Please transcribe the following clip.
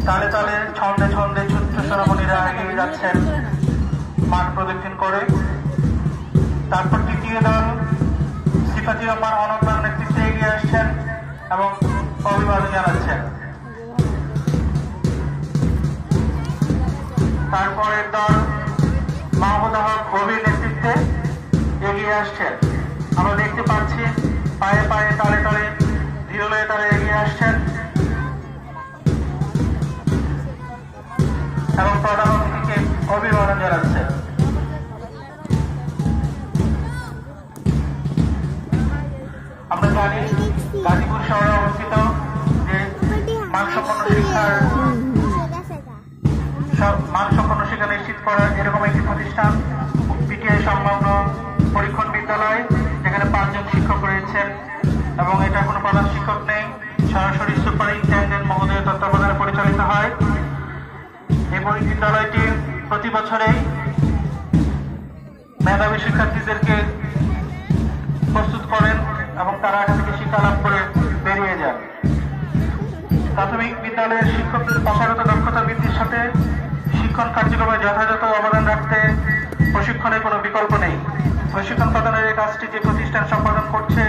তালে তালে ছন্দে ছন্দে ছোট্ট সোনামণিরা এগিয়ে যাচ্ছেন মাঠ প্রদক্ষিণ করে। তারপর তৃতীয় দল সিফাতি রহমান অনন্যার নেতৃত্বে এগিয়ে আসছেন এবং অভিবাদন জানাচ্ছেন। তারপরের দল মাহমুদ হক গভীর নেতৃত্বে এগিয়ে আসছেন। আমরা দেখতে পাচ্ছি পায়ে পায়ে তালে তালে ধীরলয়ে তারা এগিয়ে আসছেন এবং প্রধানমন্ত্রীকে অভিবাদন জানাচ্ছেন। আমরা জানি গাজীপুর শহরে অবস্থিত যে মানসম্পন্ন শিক্ষা নিশ্চিত করার এরকম একটি প্রতিষ্ঠান পিটিআই সংলগ্ন পরীক্ষণ বিদ্যালয়, যেখানে 5 জন শিক্ষক রয়েছেন এবং এটা কোনো প্রধান শিক্ষক নেই, সরাসরি সুপারিনটেন্ডেন্ট মহোদয়ের তত্ত্বাবধানে পরিচালিত হয়। এই বিদ্যালয়টি প্রতি বছরেই মেধাবী শিক্ষার্থীদেরকে প্রস্তুত করেন এবং তারা এখান থেকে শিক্ষা লাভ করে বেরিয়ে যান। প্রাথমিক বিদ্যালয়ের শিক্ষকদের পেশাগত দক্ষতা বৃদ্ধির সাথে শিক্ষণ কার্যক্রমে যথাযথ অবদান রাখতে প্রশিক্ষণের কোনো বিকল্প নেই। প্রশিক্ষণ প্রদানের এই কাজটি যে প্রতিষ্ঠান সম্পাদন করছে